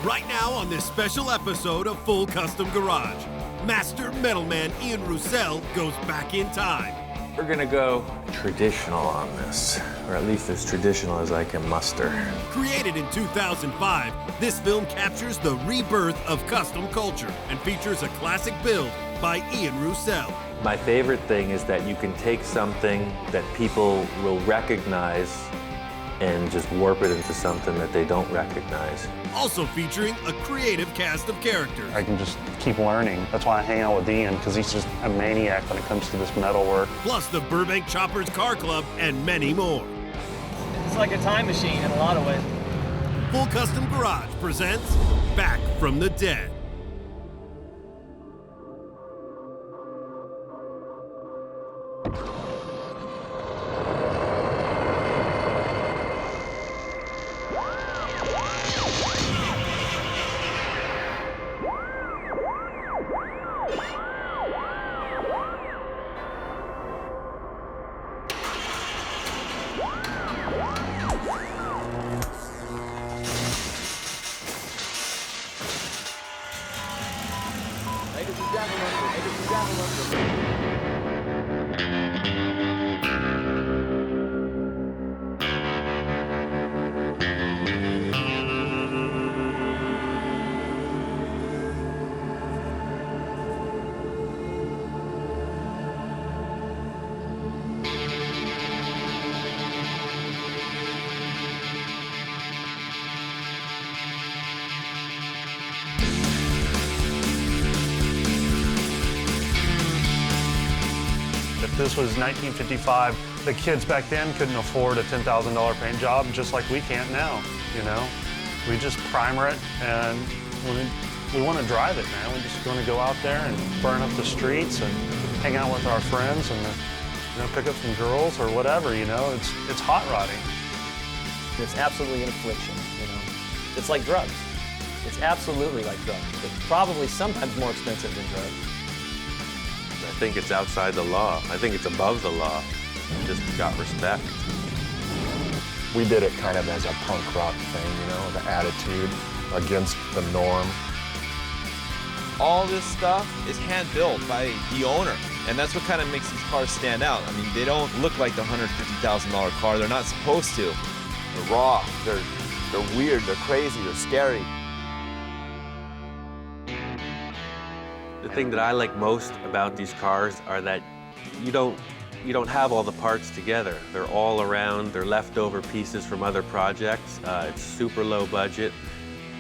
Right now on this special episode of Full Custom Garage, Master Metalman Ian Roussel goes back in time. We're gonna go traditional on this, or at least as traditional as I can muster. Created in 2005, this film captures the rebirth of custom culture and features a classic build by Ian Roussel. My favorite thing is that you can take something that people will recognize and just warp it into something that they don't recognize. Also featuring a creative cast of characters. I can just keep learning. That's why I hang out with Ian, because he's just a maniac when it comes to this metal work. Plus the Burbank Choppers Car Club and many more. It's like a time machine in a lot of ways. Full Custom Garage presents Back from the Dead. If this was 1955, the kids back then couldn't afford a $10,000 paint job, just like we can't now, you know? We just primer it, and we want to drive it, man. We just want to go out there and burn up the streets and hang out with our friends and, pick up some girls or whatever, you know? It's hot rodding. It's absolutely an affliction, you know? It's like drugs. It's absolutely like drugs. It's probably sometimes more expensive than drugs. I think it's outside the law. I think it's above the law. Just got respect. We did it kind of as a punk rock thing, you know, the attitude against the norm. All this stuff is hand-built by the owner, and that's what kind of makes these cars stand out. I mean, they don't look like the $150,000 car. They're not supposed to. They're raw, they're weird, they're crazy, they're scary. The thing that I like most about these cars are that you don't have all the parts together. They're all around. They're leftover pieces from other projects. It's super low budget.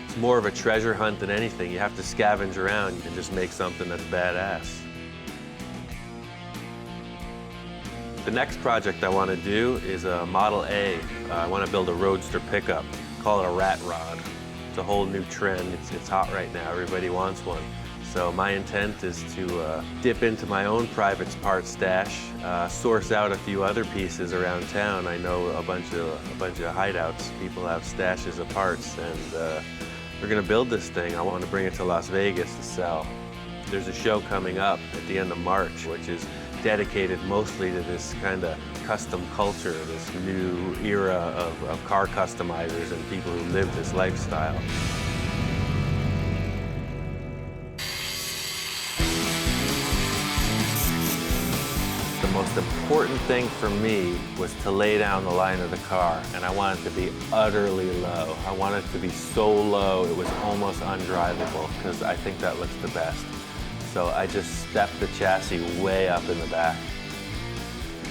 It's more of a treasure hunt than anything. You have to scavenge around and just make something that's badass. The next project I want to do is a Model A. I want to build a roadster pickup. Call it a rat rod. It's a whole new trend. It's hot right now. Everybody wants one. So my intent is to dip into my own private parts stash, source out a few other pieces around town. I know a bunch of hideouts. People have stashes of parts, and we're gonna build this thing. I want to bring it to Las Vegas to sell. There's a show coming up at the end of March, which is dedicated mostly to this kind of custom culture, this new era of car customizers and people who live this lifestyle. The most important thing for me was to lay down the line of the car, and I want it to be utterly low. I want it to be so low it was almost undrivable, because I think that looks the best. So I just stepped the chassis way up in the back.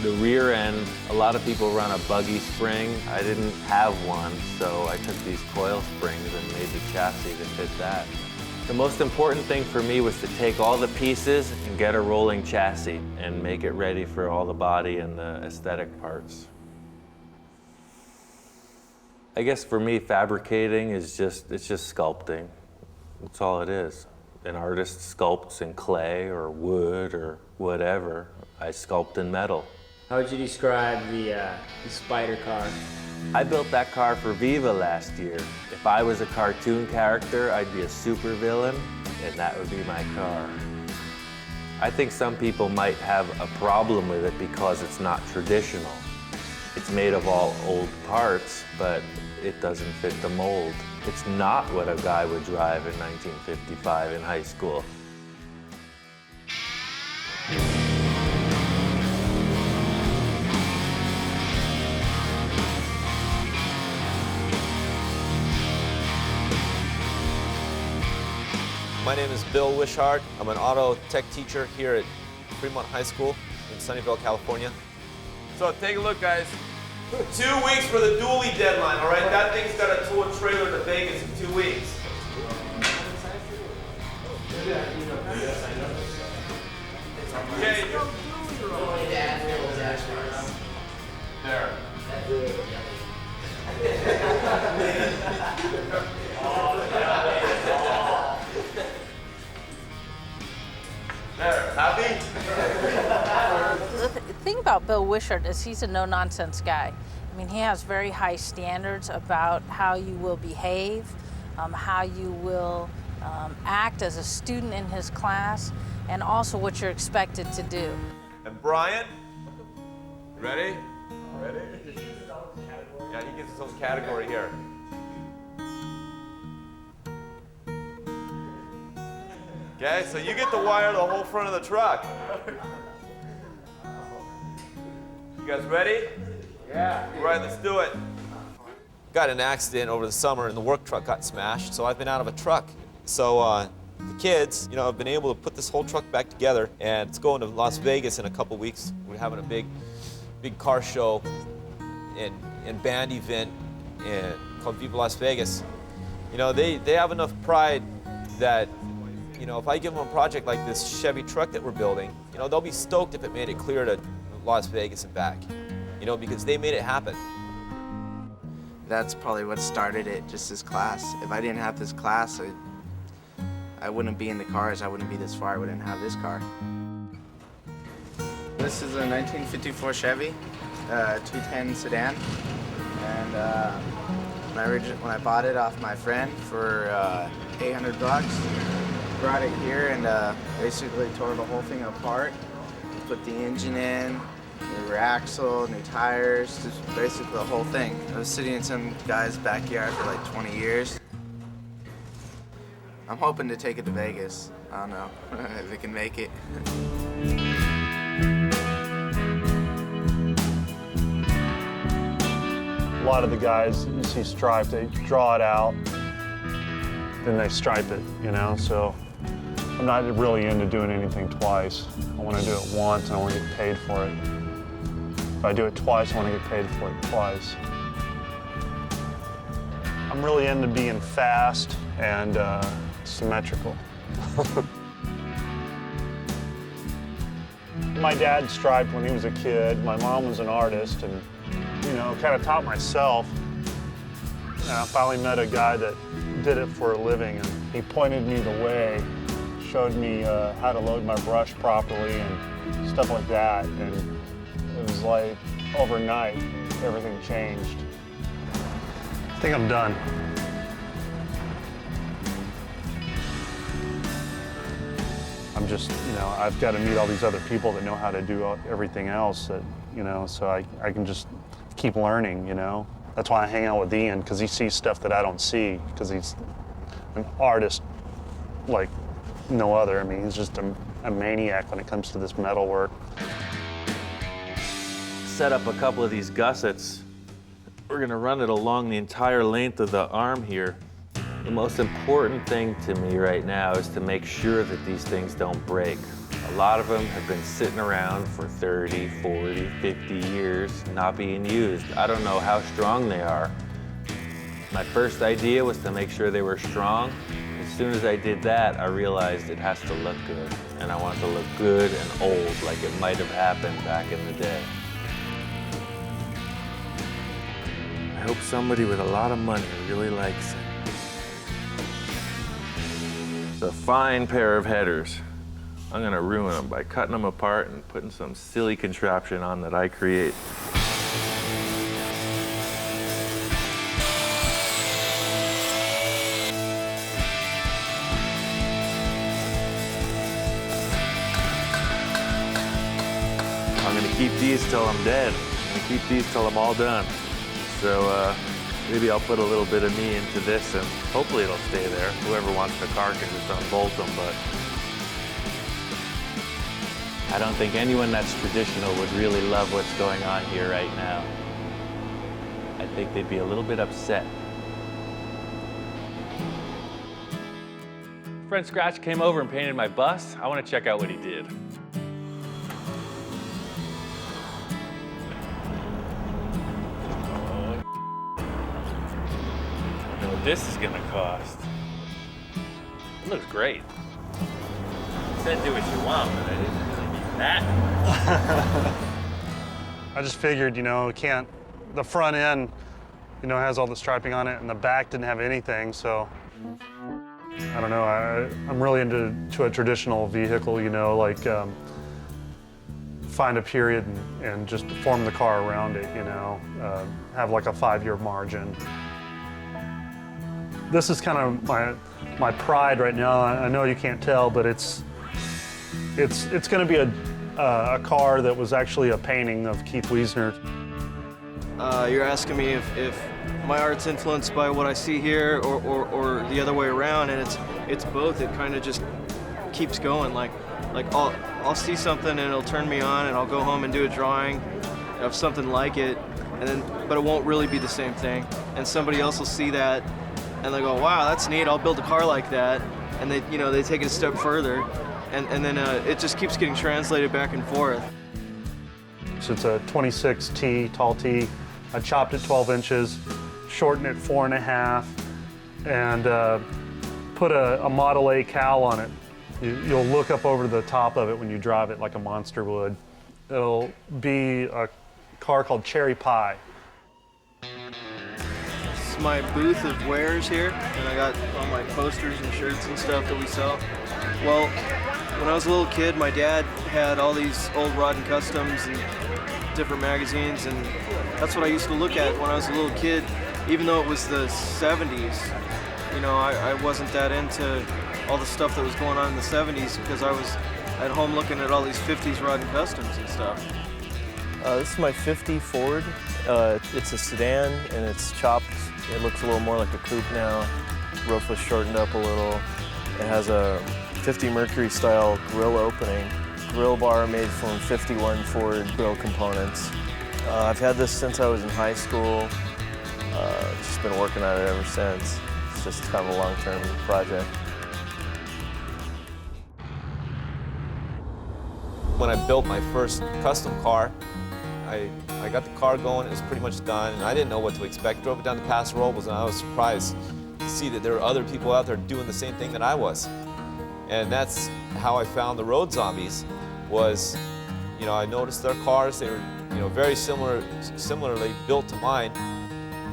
The rear end, a lot of people run a Buggy spring. I didn't have one, so I took these coil springs and made the chassis to fit that. The most important thing for me was to take all the pieces and get a rolling chassis and make it ready for all the body and the aesthetic parts. I guess for me, fabricating is it's just sculpting. That's all it is. An artist sculpts in clay or wood or whatever. I sculpt in metal. How would you describe the spider car? I built that car for Viva last year. If I was a cartoon character, I'd be a supervillain, and that would be my car. I think some people might have a problem with it because it's not traditional. It's made of all old parts, but it doesn't fit the mold. It's not what a guy would drive in 1955 in high school. My name is Bill Wishart. I'm an auto tech teacher here at Fremont High School in Sunnyvale, California. So take a look, guys. 2 weeks for the dually deadline, all right? That thing's got to tow a trailer to Vegas in 2 weeks. Okay. There. There, happy? The thing about Bill Wishart is he's a no-nonsense guy. I mean, he has very high standards about how you will behave, how you will act as a student in his class, and also what you're expected to do. And Brian, you ready? Ready? Yeah, he gets his own category here. Okay, so you get to wire the whole front of the truck. You guys ready? Yeah. All right, let's do it. Got in an accident over the summer and the work truck got smashed, so I've been out of a truck. So the kids, you know, have been able to put this whole truck back together, and it's going to Las Vegas in a couple weeks. We're having a big car show and band event called Viva Las Vegas. You know, they have enough pride that, you know, if I give them a project like this Chevy truck that we're building, you know, they'll be stoked if it made it clear to Las Vegas and back, you know, because they made it happen. That's probably what started it, just this class. If I didn't have this class, I wouldn't be in the cars. I wouldn't be this far. I wouldn't have this car. This is a 1954 Chevy, 210 Sedan, and when I bought it off my friend for $800, brought it here and basically tore the whole thing apart, put the engine in, new rear axle, new tires, just basically the whole thing. I was sitting in some guy's backyard for like 20 years. I'm hoping to take it to Vegas. I don't know if it can make it. A lot of the guys you see striped, they draw it out, then they stripe it, you know, so I'm not really into doing anything twice. I want to do it once and I want to get paid for it. If I do it twice, I want to get paid for it twice. I'm really into being fast and symmetrical. My dad striped when he was a kid. My mom was an artist, and you know, kind of taught myself. And I finally met a guy that did it for a living, and he pointed me the way, showed me how to load my brush properly and stuff like that. And it was like overnight, everything changed. I think I'm done. I'm just, you know, I've got to meet all these other people that know how to do everything else, that, you know, so I can just keep learning, you know. That's why I hang out with Ian, because he sees stuff that I don't see, because he's an artist like no other. I mean, he's just a maniac when it comes to this metal work. Set up a couple of these gussets. We're gonna run it along the entire length of the arm here. The most important thing to me right now is to make sure that these things don't break. A lot of them have been sitting around for 30, 40, 50 years, not being used. I don't know how strong they are. My first idea was to make sure they were strong. As soon as I did that, I realized it has to look good. And I want it to look good and old, like it might have happened back in the day. I hope somebody with a lot of money really likes it. It's a fine pair of headers. I'm gonna ruin them by cutting them apart and putting some silly contraption on that I create. I'm gonna keep these till I'm dead. I'm gonna keep these till I'm all done. So Maybe I'll put a little bit of me into this and hopefully it'll stay there. Whoever wants the car can just unbolt them, but I don't think anyone that's traditional would really love what's going on here right now. I think they'd be a little bit upset. Friend Scratch came over and painted my bus. I want to check out what he did. I don't know what this is going to cost. It looks great. You said do what you want, but I didn't really mean that. I just figured, you know, the front end, you know, has all the striping on it, and the back didn't have anything, so I don't know. I'm really into a traditional vehicle, you know, like find a period and just form the car around it, you know, have like a 5-year margin. This is kind of my pride right now. I know you can't tell, but it's going to be a car that was actually a painting of Keith Wiesner. You're asking me if my art's influenced by what I see here or the other way around, and it's both. It kind of just keeps going. Like I'll see something and it'll turn me on, and I'll go home and do a drawing of something like it, but it won't really be the same thing. And somebody else will see that and they go, wow, that's neat, I'll build a car like that. And they take it a step further, and then it just keeps getting translated back and forth. So it's a 26T, tall T. I chopped it 12 inches, shortened it 4.5, and put a Model A cowl on it. You'll look up over the top of it when you drive it like a monster would. It'll be a car called Cherry Pie. This is my booth of wares here, and I got all my posters and shirts and stuff that we sell. Well, when I was a little kid, my dad had all these old Rod and Customs and different magazines, and that's what I used to look at when I was a little kid, even though it was the 70s. You know, I wasn't that into all the stuff that was going on in the 70s because I was at home looking at all these 50s Rod and Customs and stuff. This is my 50 Ford. It's a sedan and it's chopped. It looks a little more like a coupe now. Roof was shortened up a little. It has a 50 Mercury style grill opening. Grill bar made from 51 Ford grill components. I've had this since I was in high school. Just been working on it ever since. It's just kind of a long-term project. When I built my first custom car, I got the car going, it was pretty much done, and I didn't know what to expect. Drove it down to Paso Robles, and I was surprised to see that there were other people out there doing the same thing that I was. And that's how I found the Road Zombies, was, you know, I noticed their cars, they were, you know, very similarly built to mine,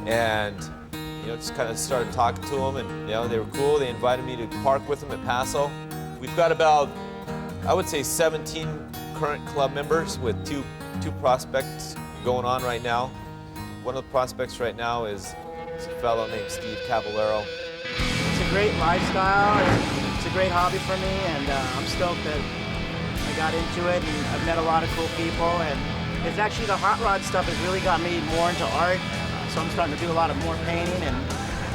and, you know, just kind of started talking to them, and, you know, they were cool. They invited me to park with them at Paso. We've got about, I would say, 17 current club members with two prospects going on right now. One of the prospects right now is a fellow named Steve Cavallero. It's a great lifestyle, it's a great hobby for me, and I'm stoked that I got into it, and I've met a lot of cool people, and it's actually the hot rod stuff has really got me more into art, so I'm starting to do a lot of more painting, and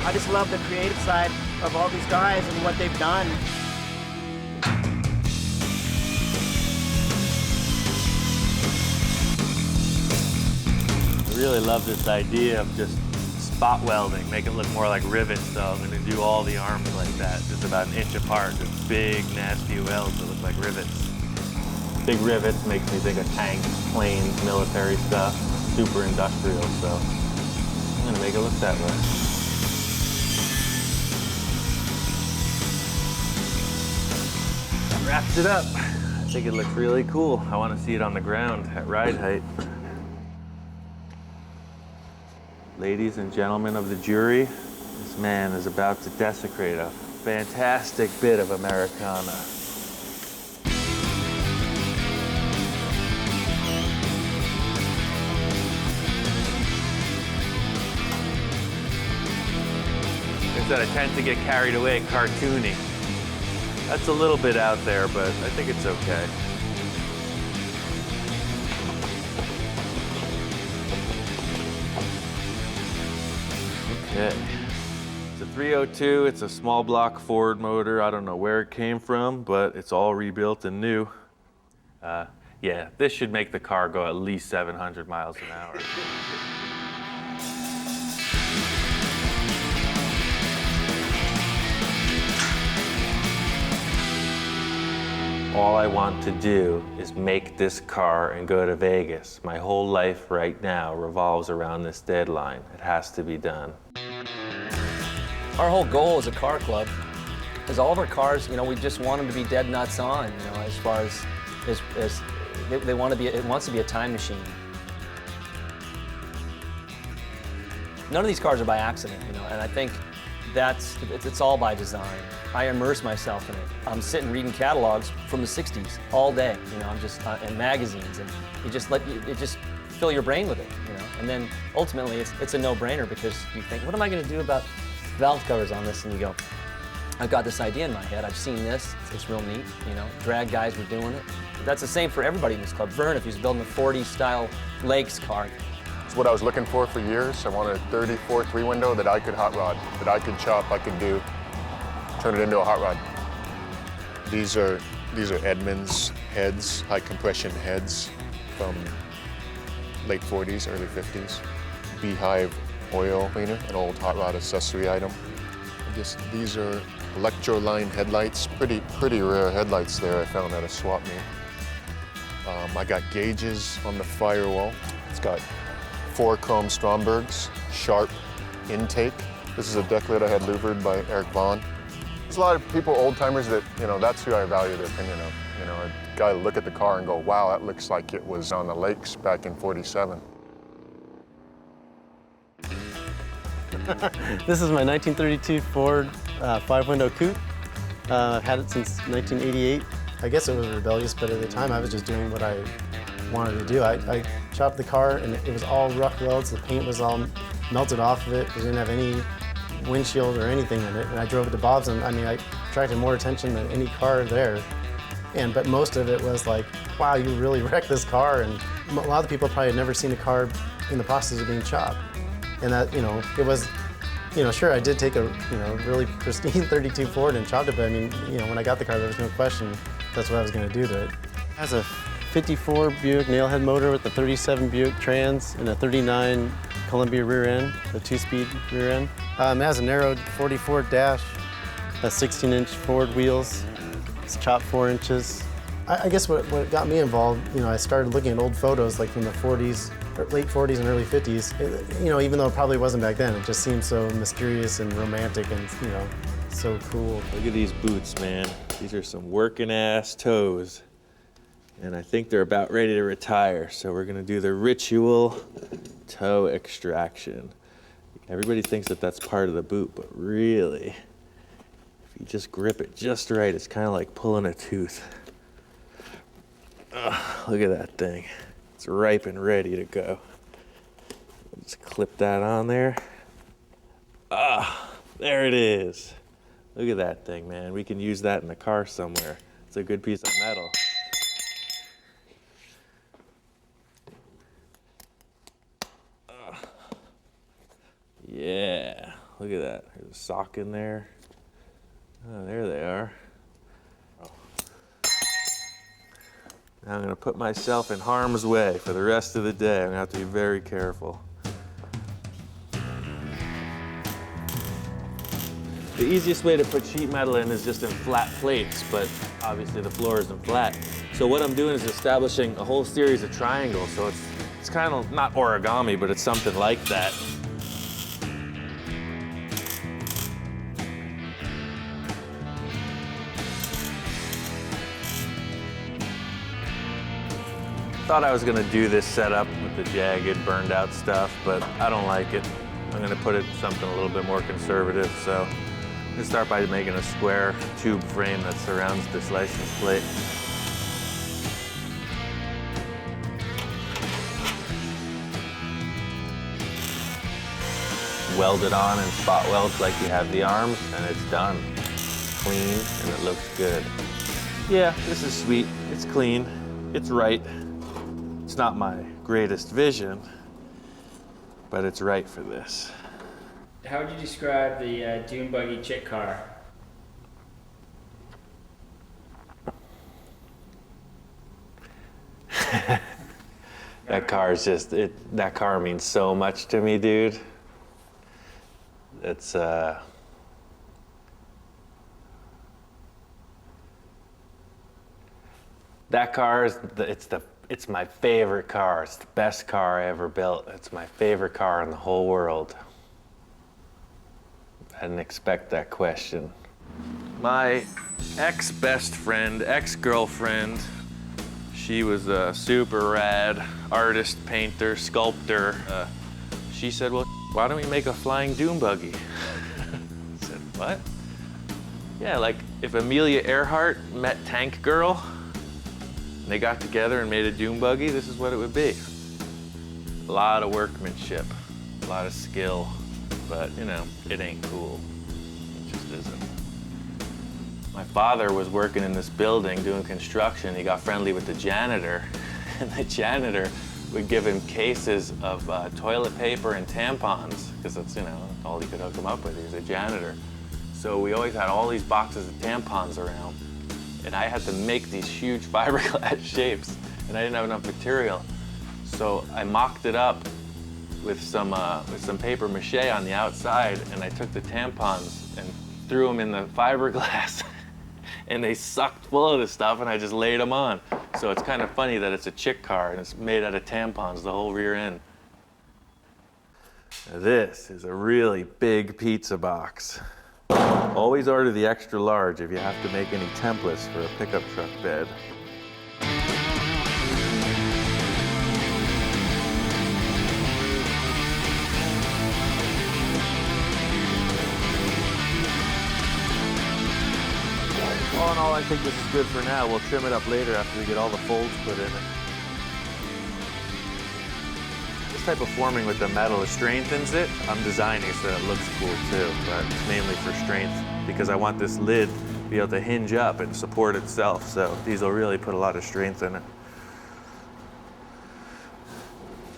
I just love the creative side of all these guys and what they've done. I really love this idea of just spot welding, make it look more like rivets, though. I'm going to do all the arms like that, just about an inch apart, just big, nasty welds that look like rivets. Big rivets makes me think of tanks, planes, military stuff, super industrial, so I'm going to make it look that way. That wraps it up. I think it looks really cool. I want to see it on the ground at ride height. Ladies and gentlemen of the jury, this man is about to desecrate a fantastic bit of Americana. Is that I tend to get carried away cartoony. That's a little bit out there, but I think it's okay. Okay. It's a 302, it's a small block Ford motor. I don't know where it came from, but it's all rebuilt and new. Yeah, this should make the car go at least 700 miles an hour. All I want to do is make this car and go to Vegas. My whole life right now revolves around this deadline. It has to be done. Our whole goal as a car club is all of our cars, you know, we just want them to be dead nuts on, you know, as far as they want to be, it wants to be a time machine. None of these cars are by accident, you know, and I think it's all by design. I immerse myself in it. I'm sitting reading catalogs from the 60s all day, you know, I'm just, and magazines, and you just fill your brain with it, you know, and then ultimately it's a no-brainer because you think, what am I going to do about valve covers on this? And you go, I've got this idea in my head, I've seen this, it's real neat, you know, drag guys were doing it. That's the same for everybody in this club. Vern, if he's building a 40 style Lakes car. It's what I was looking for years. I wanted a 34 3-window that I could hot rod, that I could chop, I could turn it into a hot rod. These are Edmunds heads, high compression heads from late 40s, early 50s. Beehive oil cleaner, an old hot rod accessory item. These are electro-line headlights, pretty rare headlights there I found at a swap meet. I got gauges on the firewall. It's got 4 chrome Strombergs, sharp intake. This is a deck lid I had louvered by Eric Vaughn. There's a lot of people, old timers, that, you know, that's who I value their opinion of. You know, a guy look at the car and go, wow, that looks like it was on the lakes back in '47. This is my 1932 Ford 5-window coupe. Had it since 1988. I guess it was rebellious, but at the time I was just doing what I wanted to do. I chopped the car and it was all rough welds. The paint was all melted off of it. It didn't have any windshield or anything in it. And I drove it to Bob's, and I mean, I attracted more attention than any car there. But most of it was like, wow, you really wrecked this car. And a lot of people probably had never seen a car in the process of being chopped. And that, you know, it was, you know, sure, I did take a, you know, really pristine 32 Ford and chopped it, but I mean, you know, when I got the car, there was no question that's what I was going to do to it. It has a 54 Buick nailhead motor with a 37 Buick trans and a 39 Columbia rear end, a 2-speed rear end. It has a narrowed 44 dash, a 16-inch Ford wheels. It's chopped 4 inches. I guess what got me involved, you know, I started looking at old photos like from the 40s, late 40s and early 50s. You know, even though it probably wasn't back then, it just seemed so mysterious and romantic and, you know, so cool. Look at these boots, man. These are some working ass toes. And I think they're about ready to retire, so we're gonna do the ritual toe extraction. Everybody thinks that that's part of the boot, but really, if you just grip it just right, it's kind of like pulling a tooth. Look at that thing. It's ripe and ready to go. Just clip that on there. There it is. Look at that thing, man. We can use that in the car somewhere. It's a good piece of metal. Yeah, look at that. There's a sock in there. Oh, there they are. Now I'm gonna put myself in harm's way for the rest of the day. I'm gonna have to be very careful. The easiest way to put sheet metal in is just in flat plates, but obviously the floor isn't flat. So what I'm doing is establishing a whole series of triangles. So it's kind of not origami, but it's something like that. Thought I was gonna do this setup with the jagged, burned out stuff, but I don't like it. I'm gonna put it something a little bit more conservative. So I'm gonna start by making a square tube frame that surrounds this license plate. Weld it on and spot weld like you have the arms, and it's done. It's clean and it looks good. Yeah, this is sweet. It's clean. It's right. It's not my greatest vision, but it's right for this. How would you describe the dune buggy chick car? That car is just, that car means so much to me, dude. It's, that car is, it's my favorite car. It's the best car I ever built. It's my favorite car in the whole world. I didn't expect that question. My ex-best friend, ex-girlfriend, she was a super rad artist, painter, sculptor. She said, well, why don't we make a flying dune buggy? I said, what? Yeah, like if Amelia Earhart met Tank Girl, and they got together and made a dune buggy, this is what it would be. A lot of workmanship, a lot of skill, but you know, it ain't cool. It just isn't. My father was working in this building doing construction. He got friendly with the janitor, and the janitor would give him cases of toilet paper and tampons, because that's, you know, all he could hook him up with. He was a janitor. So we always had all these boxes of tampons around, and I had to make these huge fiberglass shapes, and I didn't have enough material. So I mocked it up with some paper mache on the outside, and I took the tampons and threw them in the fiberglass. And they sucked full of this stuff, and I just laid them on. So it's kind of funny that it's a chick car, and it's made out of tampons, the whole rear end. Now this is a really big pizza box. Always order the extra large if you have to make any templates for a pickup truck bed. All in all, I think this is good for now. We'll trim it up later after we get all the folds put in it. This type of forming with the metal, it strengthens it. I'm designing so that it looks cool too, but it's mainly for strength because I want this lid to be able to hinge up and support itself. So these will really put a lot of strength in it.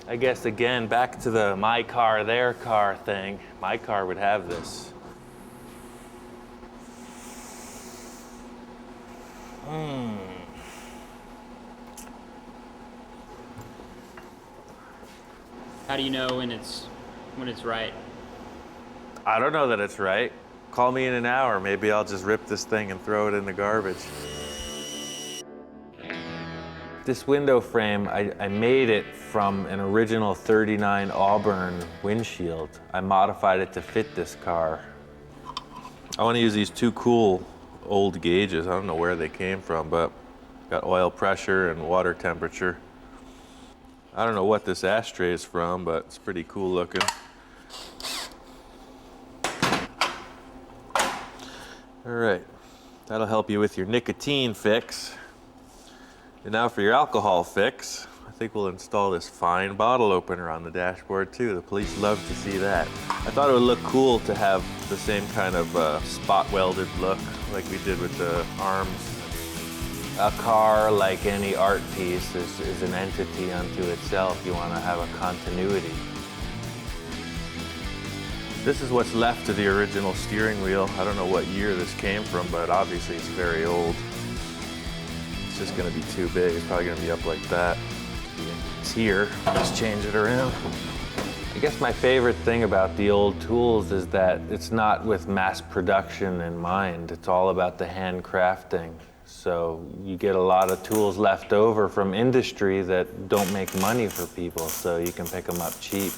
I guess again, back to the my car, their car thing. My car would have this. How do you know when it's right? I don't know that it's right. Call me in an hour. Maybe I'll just rip this thing and throw it in the garbage. This window frame, I made it from an original '39 Auburn windshield. I modified it to fit this car. I want to use these two cool old gauges. I don't know where they came from, but got oil pressure and water temperature. I don't know what this ashtray is from, but it's pretty cool looking. All right, that'll help you with your nicotine fix. And now for your alcohol fix, I think we'll install this fine bottle opener on the dashboard too. The police love to see that. I thought it would look cool to have the same kind of spot welded look like we did with the arms. A car, like any art piece, is an entity unto itself. You want to have a continuity. This is what's left of the original steering wheel. I don't know what year this came from, but obviously it's very old. It's just going to be too big. It's probably going to be up like that. It's here. Just change it around. I guess my favorite thing about the old tools is that it's not with mass production in mind. It's all about the handcrafting. So you get a lot of tools left over from industry that don't make money for people, so you can pick them up cheap.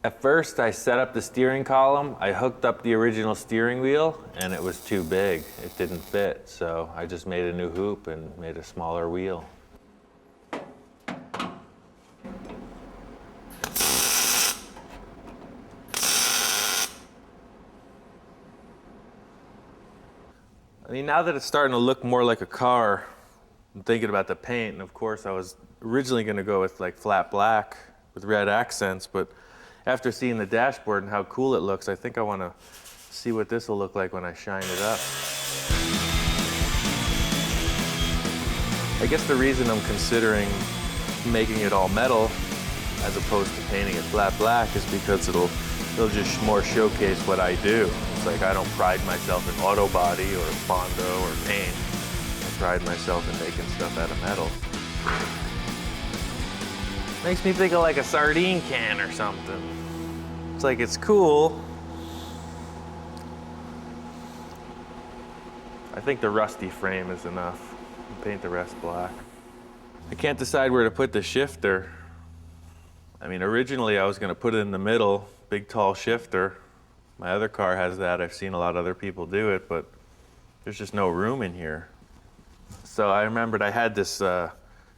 At first, I set up the steering column. I hooked up the original steering wheel, and it was too big. It didn't fit, so I just made a new hoop and made a smaller wheel. I mean, now that it's starting to look more like a car, I'm thinking about the paint, and of course I was originally going to go with like flat black with red accents, but after seeing the dashboard and how cool it looks, I think I want to see what this will look like when I shine it up. I guess the reason I'm considering making it all metal as opposed to painting it flat black is because it'll just more showcase what I do. It's like I don't pride myself in auto body or Bondo or paint. I pride myself in making stuff out of metal. Makes me think of like a sardine can or something. It's like it's cool. I think the rusty frame is enough. Paint the rest black. I can't decide where to put the shifter. I mean, originally I was gonna put it in the middle, big tall shifter. My other car has that. I've seen a lot of other people do it, but there's just no room in here. So I remembered I had this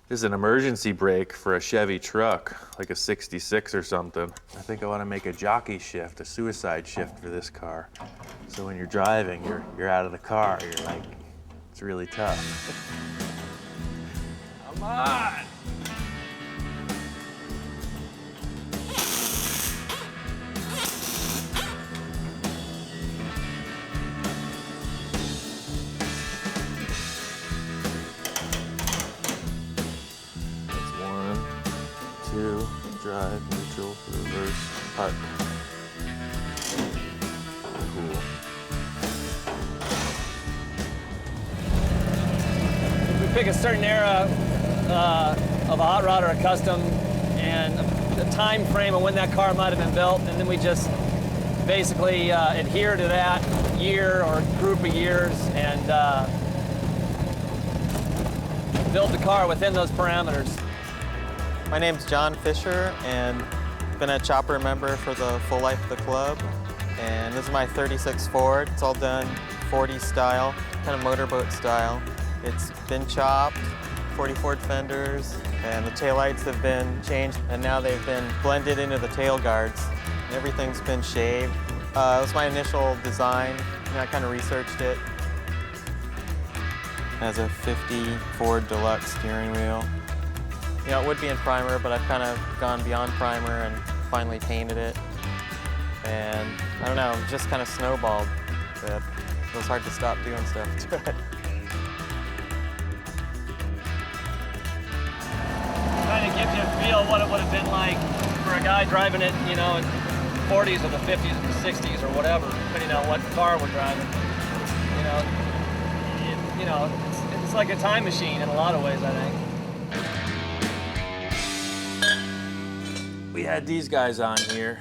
is an emergency brake for a Chevy truck, like a 66 or something. I think I want to make a jockey shift, a suicide shift for this car. So when you're driving, you're out of the car. You're like, it's really tough. Come on! Two, drive, neutral, reverse, park. Cool. If we pick a certain era of a hot rod or a custom and the time frame of when that car might have been built, and then we just basically adhere to that year or group of years and build the car within those parameters. My name's John Fisher, and been a chopper member for the full life of the club. And this is my 36 Ford. It's all done 40 style, kind of motorboat style. It's been chopped, 40 Ford fenders, and the taillights have been changed, and now they've been blended into the tail guards. And everything's been shaved. It was my initial design, and I kind of researched it. It has a 50 Ford Deluxe steering wheel. You know, it would be in primer, but I've kind of gone beyond primer and finally painted it. And I don't know, it just kind of snowballed. It was hard to stop doing stuff to it. Kind of gives you a feel what it would have been like for a guy driving it, you know, in the 40s or the 50s or the 60s or whatever, depending on what car we're driving. You know, it's like a time machine in a lot of ways, I think. We had these guys on here.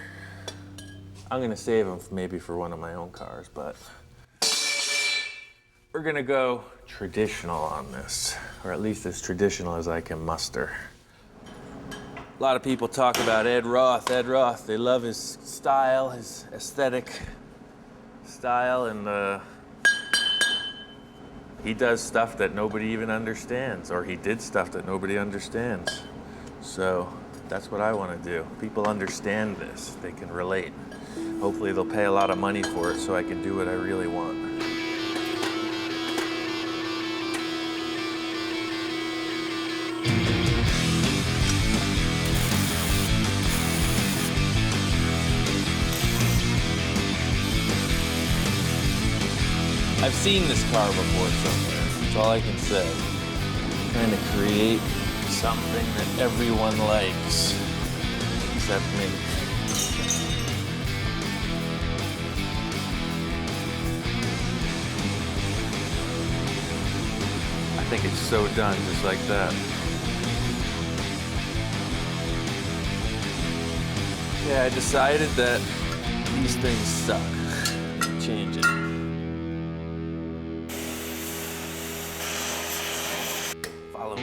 I'm gonna save them maybe for one of my own cars, but we're gonna go traditional on this, or at least as traditional as I can muster. A lot of people talk about Ed Roth. They love his style, his aesthetic style, and he does stuff that nobody even understands, or he did stuff that nobody understands. So that's what I want to do. People understand this. They can relate. Hopefully they'll pay a lot of money for it so I can do what I really want. I've seen this car before somewhere. That's all I can say. I'm trying to create something that everyone likes, except me. I think it's so done, just like that. Yeah, I decided that these things suck. Change it. Follow me.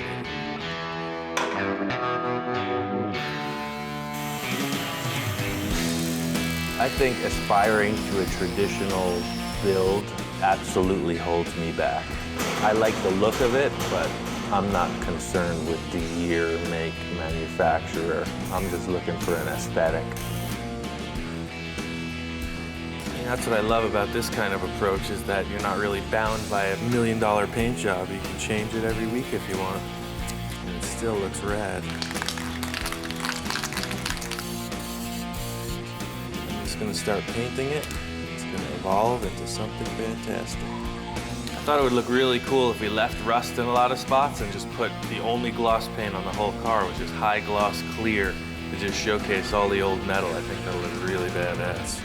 I think aspiring to a traditional build absolutely holds me back. I like the look of it, but I'm not concerned with the year, make, manufacturer. I'm just looking for an aesthetic. And that's what I love about this kind of approach, is that you're not really bound by $1 million paint job. You can change it every week if you want. And it still looks rad. I'm just gonna start painting it. It's gonna evolve into something fantastic. I thought it would look really cool if we left rust in a lot of spots and just put the only gloss paint on the whole car, which is high gloss clear, to just showcase all the old metal. I think that'll look really badass.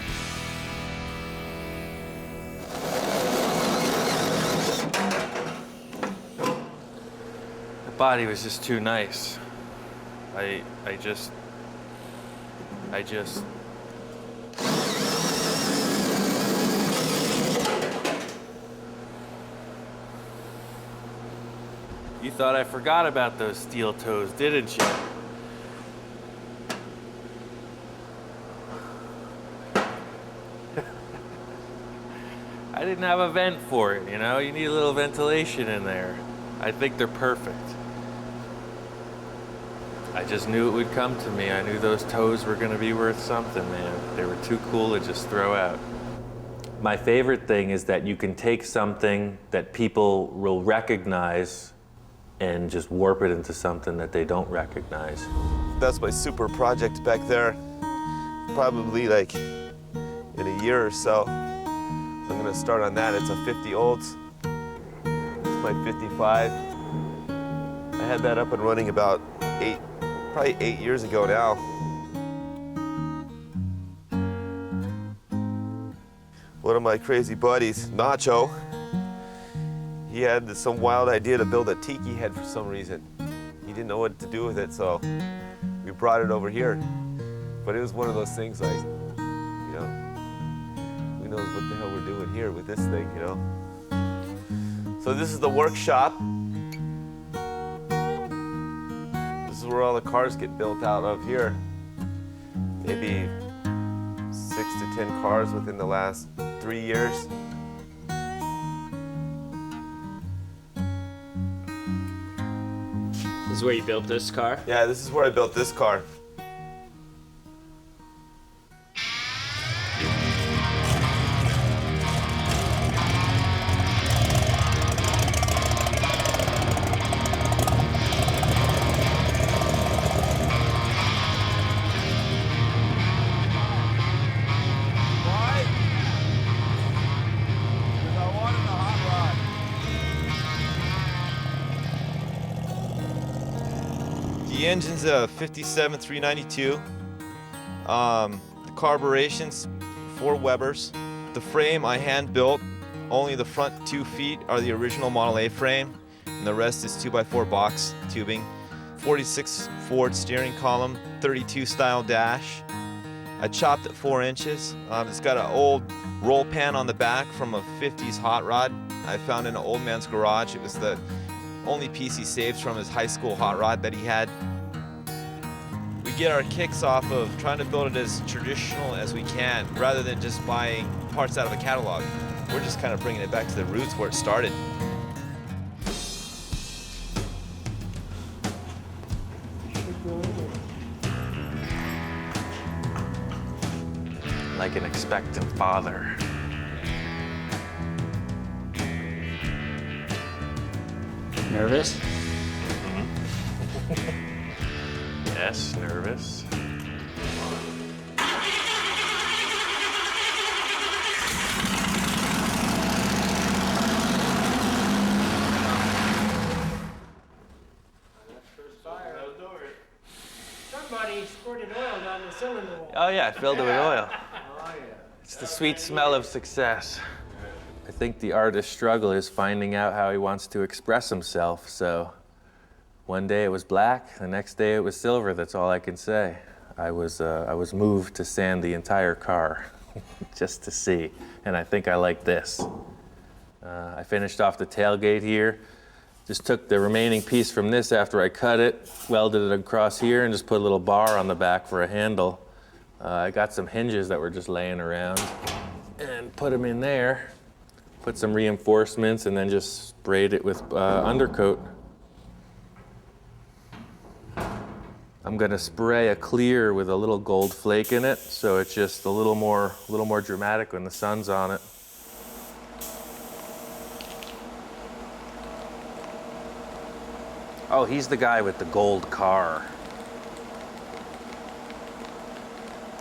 The body was just too nice. I just You thought I forgot about those steel toes, didn't you? I didn't have a vent for it, you know? You need a little ventilation in there. I think they're perfect. I just knew it would come to me. I knew those toes were gonna be worth something, man. They were too cool to just throw out. My favorite thing is that you can take something that people will recognize and just warp it into something that they don't recognize. That's my super project back there. Probably like in a year or so, I'm gonna start on that. It's a 50 Olds. It's my 55. I had that up and running about probably 8 years ago now. One of my crazy buddies, Nacho, he had some wild idea to build a tiki head for some reason. He didn't know what to do with it, so we brought it over here. But it was one of those things like, you know, who knows what the hell we're doing here with this thing, you know? So this is the workshop. This is where all the cars get built out of here. Maybe 6 to 10 cars within the last 3 years. This is where you built this car? Yeah, this is where I built this car. The engine's a 57 392. The carburetion's 4 Webers. The frame I hand built. Only the front 2 feet are the original Model A frame, and the rest is 2x4 box tubing. 46 Ford steering column, 32 style dash. I chopped it 4 inches. It's got an old roll pan on the back from a 50s hot rod I found in an old man's garage. It was the only piece he saved from his high school hot rod that he had. We get our kicks off of trying to build it as traditional as we can, rather than just buying parts out of a catalog. We're just kind of bringing it back to the roots where it started. Like an expectant father. Nervous? Yes, nervous. Somebody squirted oil down the cylinder wall. Oh yeah, filled it with oil. It's the sweet smell of success. I think the artist's struggle is finding out how he wants to express himself, so one day it was black, the next day it was silver. That's all I can say. I was moved to sand the entire car just to see, and I think I like this. I finished off the tailgate here. Just took the remaining piece from this after I cut it, welded it across here, and just put a little bar on the back for a handle. I got some hinges that were just laying around and put them in there. Put some reinforcements and then just sprayed it with undercoat. I'm gonna spray a clear with a little gold flake in it, so it's just a little more dramatic when the sun's on it. Oh, he's the guy with the gold car.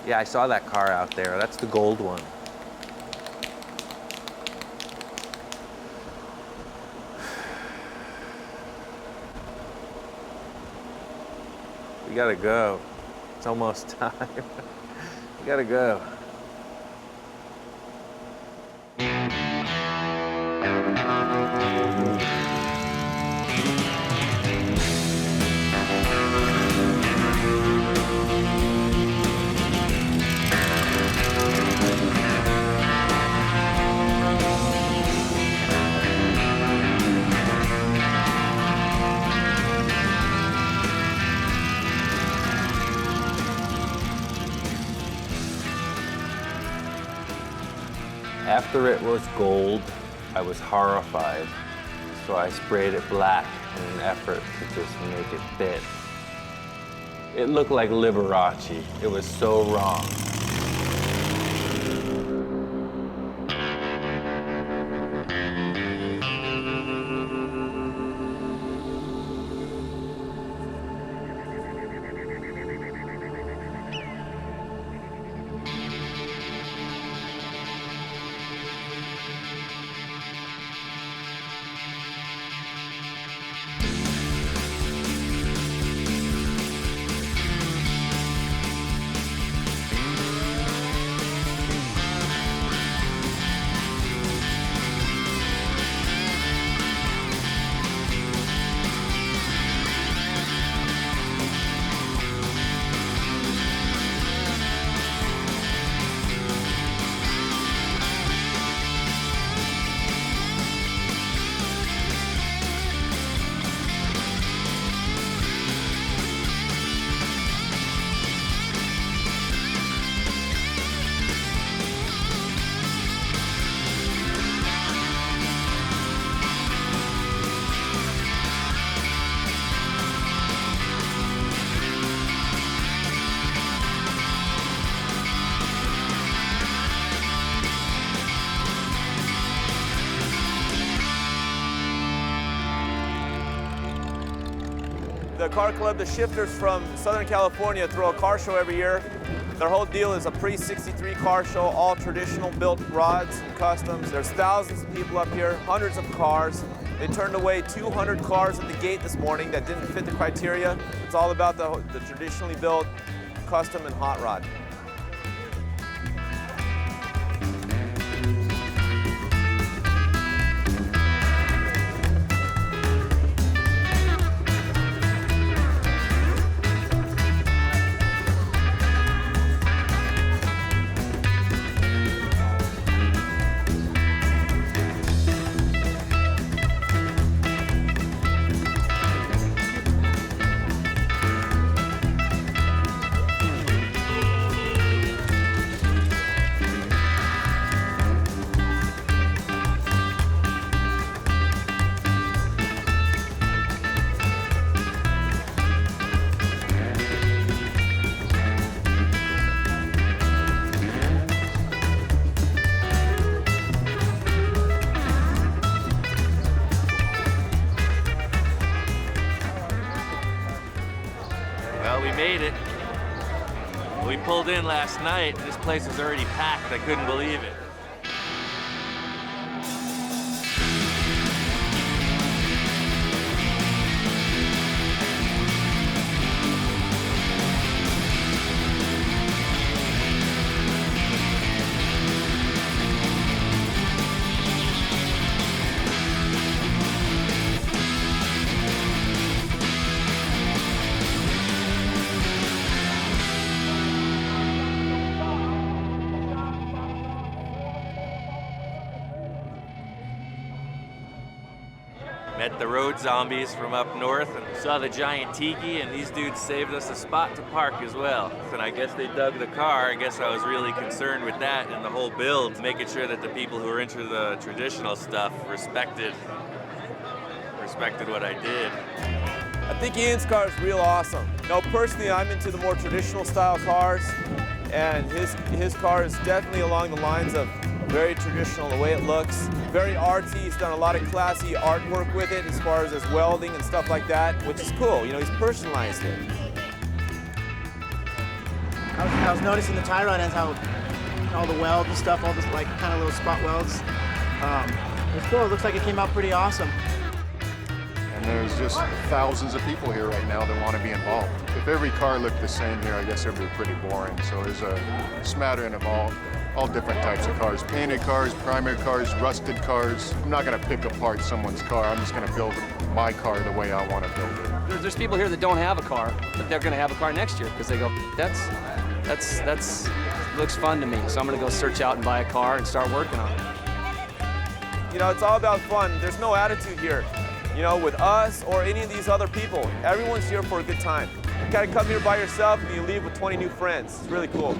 Yeah, I saw that car out there. That's the gold one. You gotta go. It's almost time. You gotta go. After it was gold, I was horrified, so I sprayed it black in an effort to just make it fit. It looked like Liberace. It was so wrong. The car club, the Shifters from Southern California, throw a car show every year. Their whole deal is a pre-63 car show, all traditional built rods and customs. There's thousands of people up here, hundreds of cars. They turned away 200 cars at the gate this morning that didn't fit the criteria. It's all about the traditionally built custom and hot rod. Well, we made it. We pulled in last night. This place was already packed. I couldn't believe it. Met the road zombies from up north and saw the giant tiki, and these dudes saved us a spot to park as well. And I guess they dug the car. I guess I was really concerned with that and the whole build, making sure that the people who were into the traditional stuff respected what I did. I think Ian's car is real awesome. You know, personally, I'm into the more traditional style cars, and his car is definitely along the lines of very traditional, the way it looks. Very artsy. He's done a lot of classy artwork with it as far as his welding and stuff like that, which is cool. You know, he's personalized it. I was noticing the tie rod ends, how all the welds and stuff, all this like kind of little spot welds. It's cool. It looks like it came out pretty awesome. And there's just thousands of people here right now that want to be involved. If every car looked the same here, I guess it would be pretty boring. So there's a smattering of all different types of cars. Painted cars, primer cars, rusted cars. I'm not gonna pick apart someone's car. I'm just gonna build my car the way I want to build it. There's people here that don't have a car, but they're gonna have a car next year because they go, that's looks fun to me. So I'm gonna go search out and buy a car and start working on it. You know, it's all about fun. There's no attitude here, you know, with us or any of these other people. Everyone's here for a good time. You gotta come here by yourself and you leave with 20 new friends. It's really cool.